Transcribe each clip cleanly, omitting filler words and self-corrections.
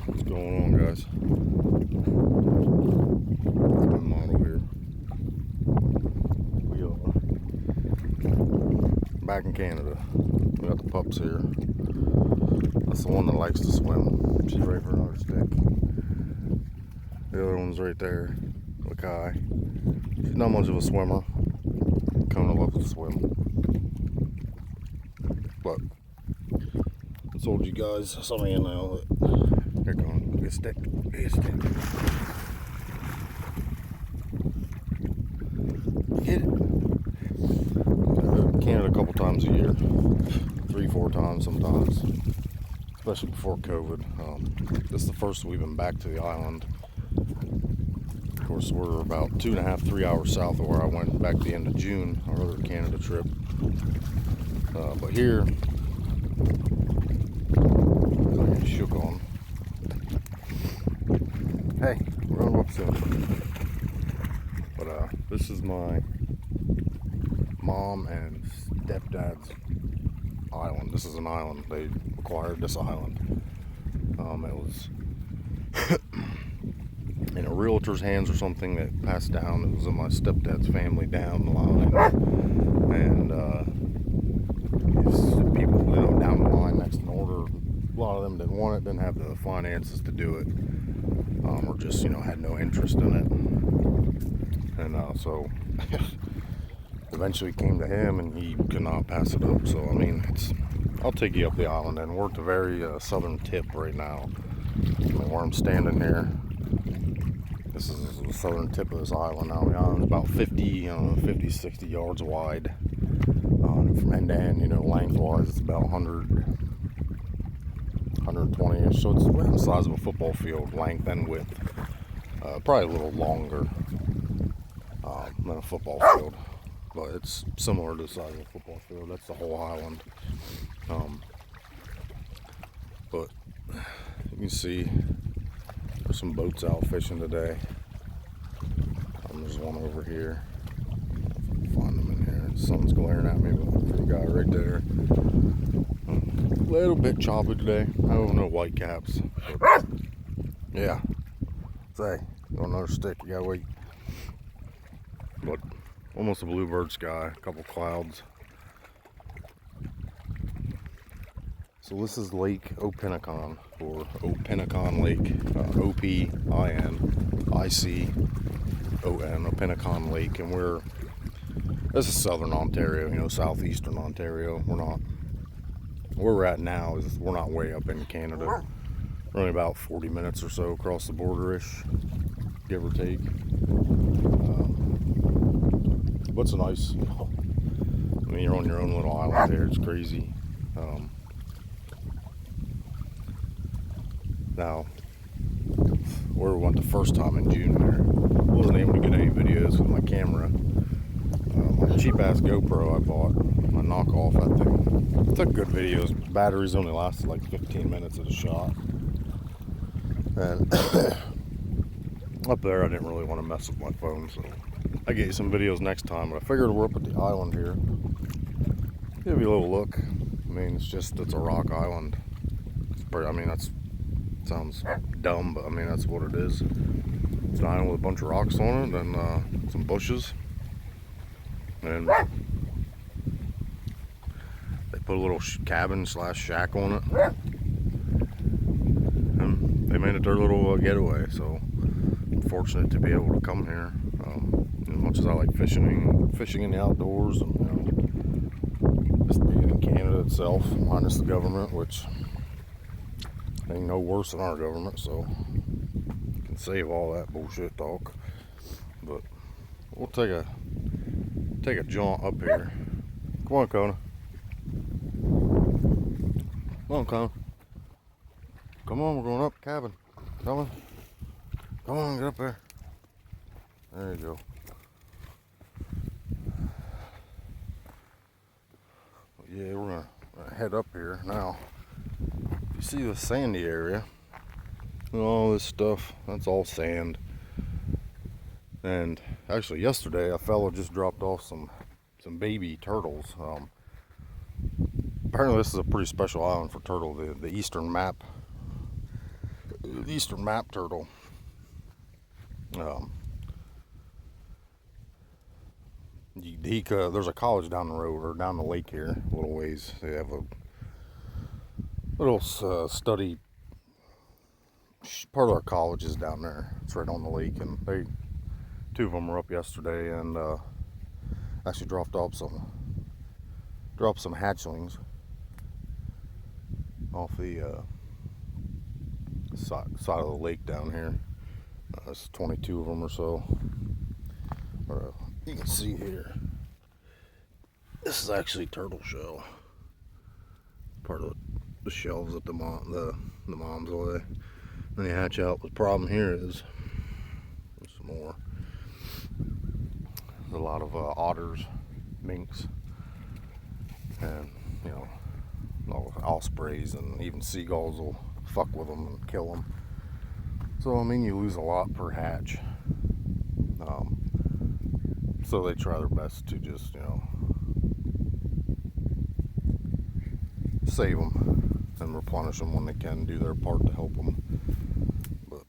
What's going on, guys? Spin model here. We are back in Canada. We got the pups here. That's the one that likes to swim. She's ready for another stick. The other one's right there, Lakai. She's not much of a swimmer. Kona loves to swim. But I told you guys, some of you know that they're going to get a stick. Get a stick. Get it. Canada a couple times a year, 3-4 times sometimes, especially before COVID. This is the first we've been back to the island. Of course, we're about 2.5-3 hours south of where I went back the end of June, our other Canada trip. But here, I get shook on. Hey, we're gonna go up soon. But this is my mom and stepdad's island. This is an island. They acquired this island. It was in a realtor's hands or something that passed down. It was in my stepdad's family down the line, and these people, down the line next in order. A lot of them didn't want it, didn't have the finances to do it, or just had no interest in it, and so eventually came to him, and he could not pass it up. So I'll take you up the island, and we're at the very southern tip right now. Where I'm standing here. This is the southern tip of this island. Now the island's about 50-60 yards wide. From end to end, lengthwise, it's about 120-ish. So it's around the size of a football field, length and width. Probably a little longer than a football field, but it's similar to the size of a football field. That's the whole island. But you can see there's some boats out fishing today. There's one over here. Find them in here. The sun's glaring at me, but there's a guy right there. A little bit choppy today. I have no white caps. But yeah. Say, you want another stick? You gotta wait. But almost a bluebird sky. A couple clouds. So this is Lake Opinakon, or Opinakon Lake, O-P-I-N-I-C-O-N, Opinakon Lake, and this is southern Ontario, southeastern Ontario. Where we're at now is we're not way up in Canada. We're only about 40 minutes or so across the border-ish, give or take. What's nice, you're on your own little island there, it's crazy. Now, where we went the first time in June there, wasn't able to get any videos with my camera. My cheap-ass GoPro I bought, my knockoff, that thing took good videos. Batteries only lasted like 15 minutes at a shot. And up there, I didn't really want to mess with my phone, so I get you some videos next time. But I figured we're up at the island here. Give you a little look. It's a rock island. It's pretty, that's... sounds dumb, but that's what it is. It's an island with a bunch of rocks on it and some bushes, and they put a little cabin / shack on it, and they made it their little getaway. So I'm fortunate to be able to come here. As much as I like fishing in the outdoors, and just being in Canada itself, minus the government, which ain't no worse than our government, so you can save all that bullshit talk. But we'll take a jaunt up here. Come on, Kona. Come on, Kona. Come on, we're going up the cabin. Come on, get up there. There you go. Yeah, we're gonna head up here now. You see the sandy area and all this stuff, that's all sand. And actually yesterday a fellow just dropped off some baby turtles. Apparently this is a pretty special island for turtle. The eastern map the eastern map turtle. There's a college down the road, or down the lake here, a little ways. They have a little study. Part of our college is down there. It's right on the lake, and two of them were up yesterday, and actually dropped some hatchlings off the side of the lake down here. There's 22 of them or so. You can see here, this is actually turtle shell. Part of the shells that the moms lay. Then you hatch out. The problem here is there's some more. There's a lot of otters, minks, and ospreys, and even seagulls will fuck with them and kill them. So I mean, you lose a lot per hatch. So they try their best to just save them and replenish them when they can, do their part to help them. But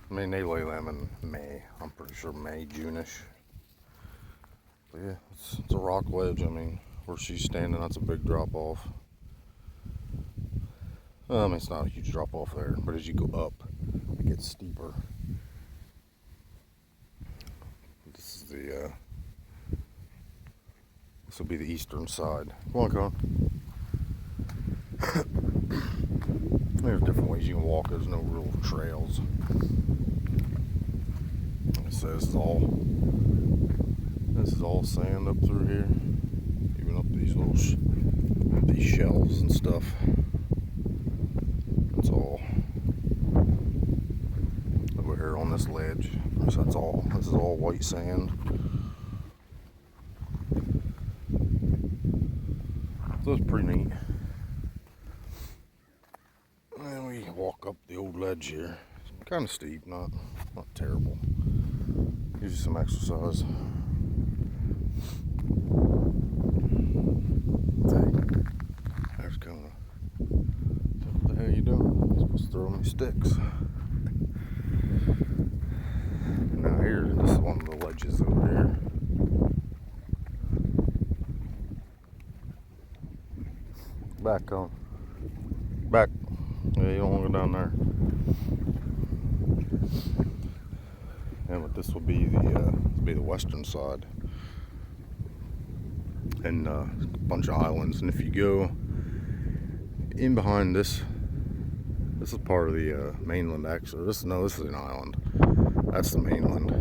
I mean, they lay them in May. I'm pretty sure May, June-ish. But yeah, it's a rock ledge. I mean, where she's standing, that's a big drop off. I mean, it's not a huge drop off there, but as you go up, it gets steeper. This will be the eastern side. Come on, Con. There's different ways you can walk. There's no real trails. Like I said, this is all sand up through here, even up these shells and stuff. That's all over here on this ledge. So this is all white sand. So it's pretty neat. And then we walk up the old ledge here. It's kind of steep, not terrible. Gives you some exercise. There's Kona. What the hell are you doing? You're supposed to throw me sticks. Now this is one of the ledges over here. Back on. Back. Yeah, you don't want to go down there. And but this will be the western side. And a bunch of islands. And if you go in behind this is part of the mainland. Actually, this is an island. That's the mainland.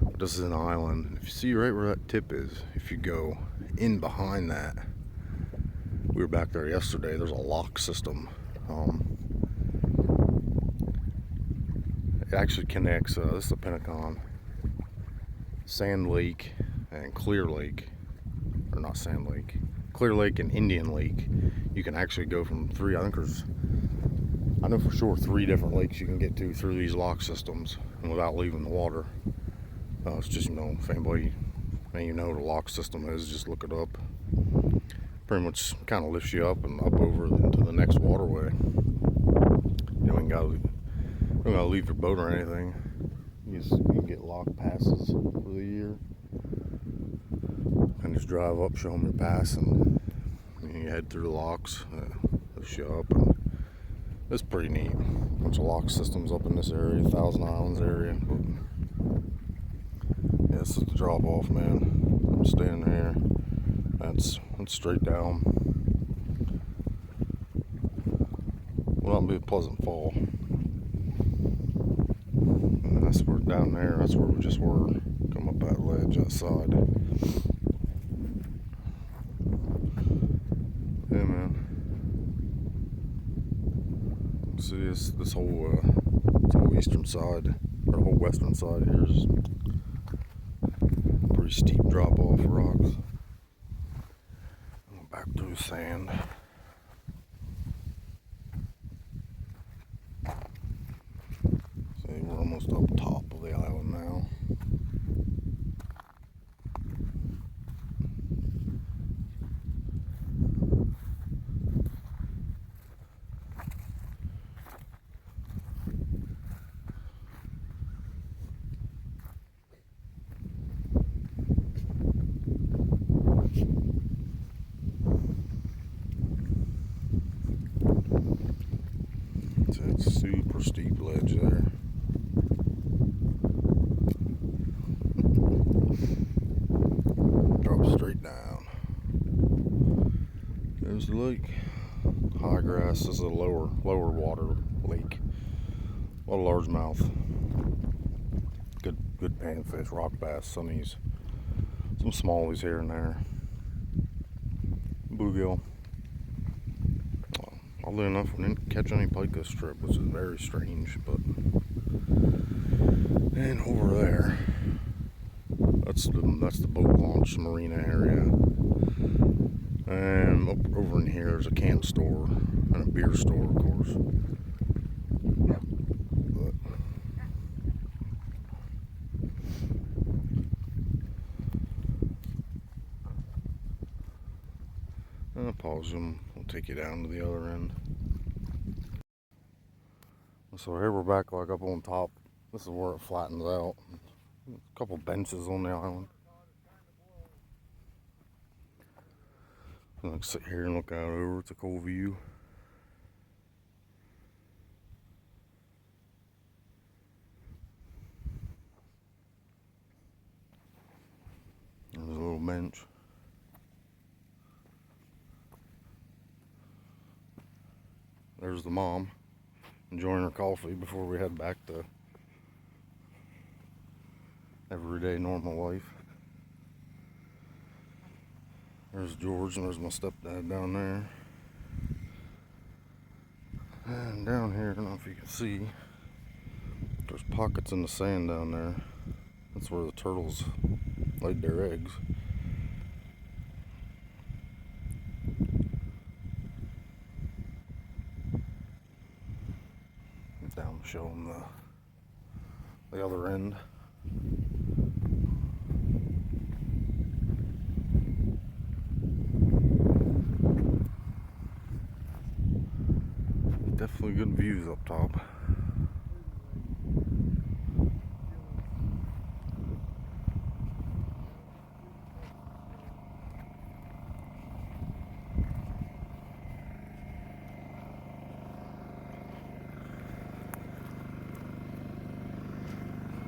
But this is an island. And if you see right where that tip is, if you go in behind that, we were back there yesterday. There's a lock system. It actually connects. This is the Pentagon, Sand Lake, and Clear Lake, or not Sand Lake, Clear Lake and Indian Lake. You can actually go from three. I know for sure 3 different lakes you can get to through these lock systems, and without leaving the water. It's just if anybody what the lock system is, just look it up. Pretty much kind of lifts you up and up over into the next waterway. You don't gotta leave your boat or anything. You can get lock passes for the year, and just drive up, show them your pass, and you head through the locks. Lifts you up, and it's pretty neat. A bunch of lock systems up in this area, Thousand Islands area. But yeah, this is the drop off, man. I'm standing here. That's straight down. Will not be a pleasant fall. And that's where down there. That's where we just were. Come up that ledge, that side. Yeah, man. See this whole eastern side, or whole western side here is pretty steep drop off rocks. Back through sand. See, we're almost up top of the island now. So it's a super steep ledge there. Drop straight down. There's the lake. High grass is a lower water lake. A lot of largemouth. Good panfish, rock bass, sunnies, some smallies here and there. Bluegill. Oddly enough, we didn't catch any pike this trip, which is very strange. But and over there, that's the boat launch marina area. And over in here is a camp store and a beer store, of course. I'll pause them. We'll take you down to the other end. So here we're back like up on top. This is where it flattens out. A couple benches on the island. I'll sit here and look out over. It's a cool view. There's a little bench. There's the mom enjoying her coffee before we head back to everyday normal life. There's George and there's my stepdad down there. And down here, I don't know if you can see, there's pockets in the sand down there. That's where the turtles laid their eggs. Down to show them the other end. Definitely good views up top.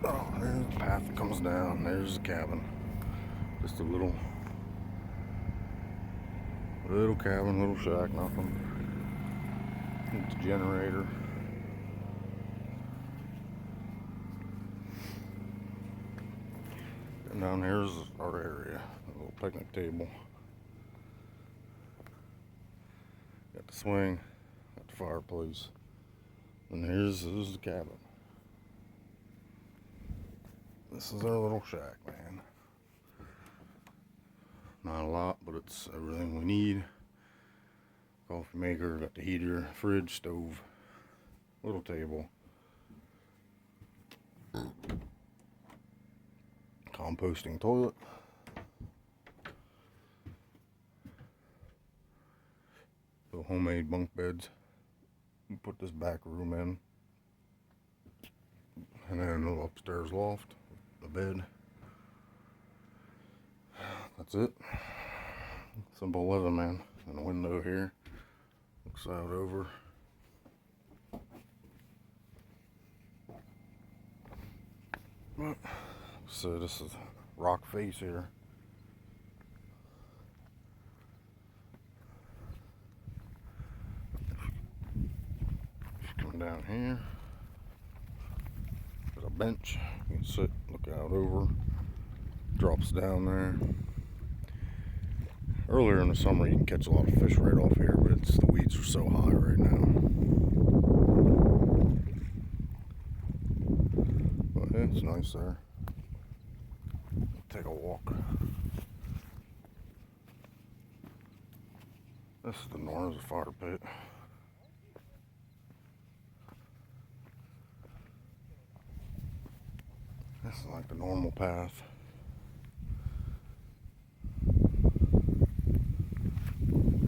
Oh, there's the path that comes down. There's the cabin. Just a little cabin, little shack, nothing. It's a generator. And down here's our area. A little picnic table. Got the swing, got the fireplace. And here's the cabin. This is our little shack, man. Not a lot, but it's everything we need. Coffee maker, got the heater, fridge, stove, little table. Composting toilet. The homemade bunk beds. We put this back room in. And then a little upstairs loft, a bed. That's it. Simple living, man. And a window here. Looks out over. So this is rock face here. Come down here. There's a bench. You can sit, look out over. Drops down there. Earlier in the summer you can catch a lot of fish right off here, but the weeds are so high right now. But yeah, it's nice there. Take a walk. This is the Norza fire pit. This is like the normal path.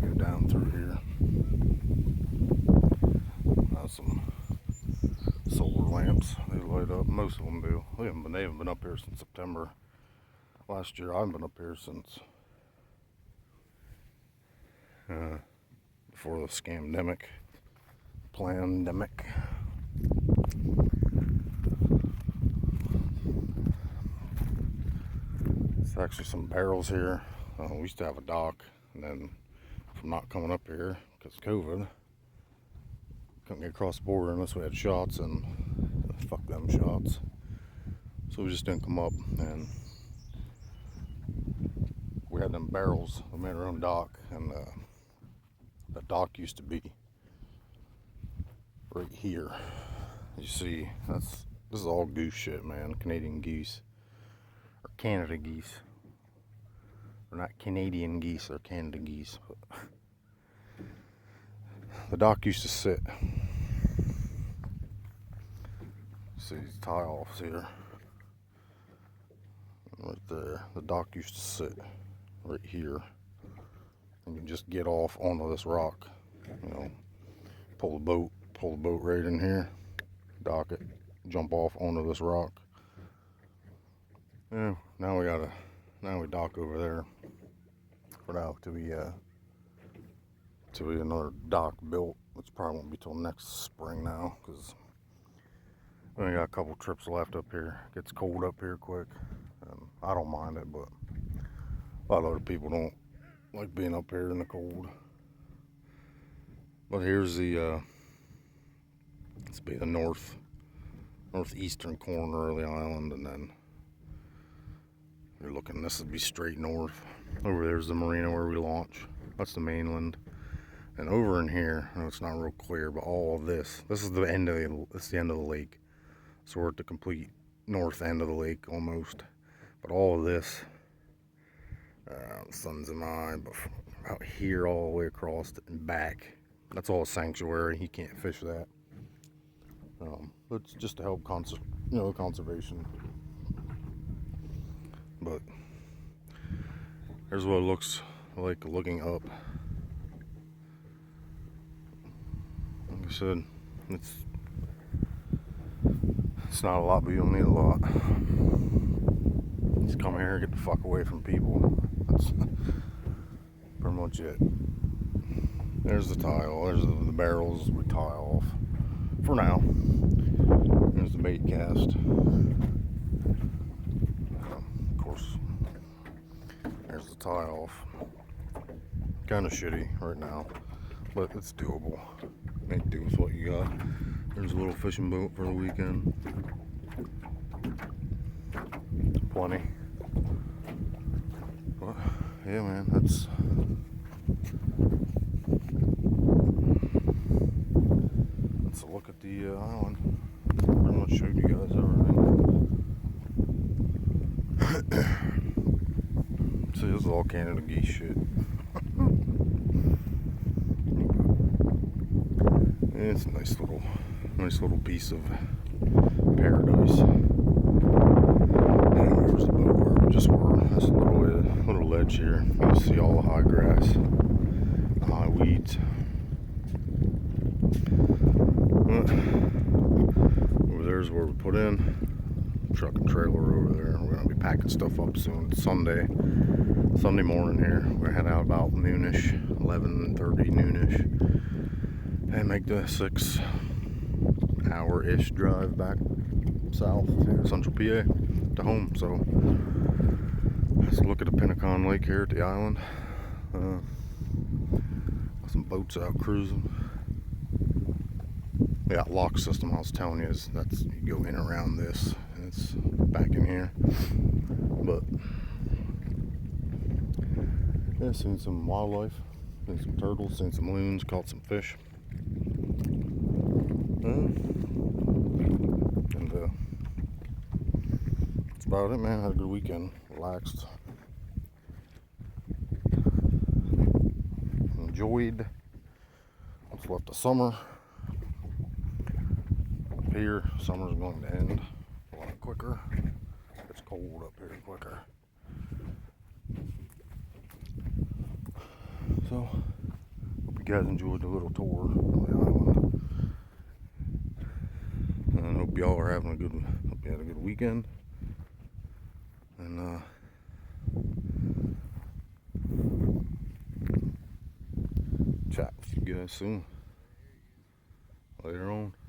Go down through here. Some solar lamps. They light up. Most of them do. They haven't been up here since September. Last year, I haven't been up here since before the scamdemic. Pandemic. It's actually some barrels here. We used to have a dock, and then from not coming up here because of COVID, couldn't get across the border unless we had shots, and fuck them shots. So we just didn't come up, and we had them barrels. We made our own dock, and the dock used to be right here. You see, this is all goose shit, man. Canadian geese, or Canada geese. They're not Canadian geese, they're Canada geese. But the dock used to sit. See these tie-offs here, right there. The dock used to sit right here. You can just get off onto this rock. You know, pull the boat right in here, dock it, jump off onto this rock. Yeah, now we dock over there for now to be another dock built, which probably won't be till next spring now, because we only got a couple trips left up here. It gets cold up here quick. I don't mind it, but a lot of other people don't like being up here in the cold. But here's the this will be the northeastern corner of the island, and then you're looking, this would be straight north. Over there's the marina where we launch. That's the mainland. And over in here, I know it's not real clear, but all of this is the end of the lake. So we're at the complete north end of the lake almost. But all of this, the sun's in my eye, but from out here all the way across and back, that's all a sanctuary. You can't fish that. It's just to help conservation. But here's what it looks like looking up. Like I said, it's not a lot, but you don't need a lot. Just come here, get the fuck away from people. That's pretty much it. There's the tile. There's the barrels we tie off for now. There's the bait cast. Of course, there's the tie off. Kind of shitty right now, but it's doable. Make do with what you got. There's a little fishing boat for the weekend. Plenty. But yeah, man, that's a look at the island. Pretty much showed you guys everything. See, this is all Canada geese shit. It's a nice little piece of paradise. And there's the boat where we just were. That's a little ledge here. You see all the high grass, high weeds. Over there's where we put in. Truck and trailer over there. We're gonna be packing stuff up soon. It's Sunday morning here. We're gonna head out about noonish, 11:30 noonish, and make the 6-hour-ish drive back south to Central PA to home. So let's look at the Pinnacon Lake here at the island. Some boats out cruising. They got lock system. I was telling you, that's you go in around this, and it's back in here. But yeah, seen some wildlife, seen some turtles, seen some loons, caught some fish. And that's about it, man. Had a good weekend, relaxed, enjoyed what's left of summer. Up here, summer's going to end a lot quicker. It's cold up here quicker. So, hope you guys enjoyed the little tour of the island. And I hope y'all are having hope you had a good weekend. And chat with you guys soon. later on.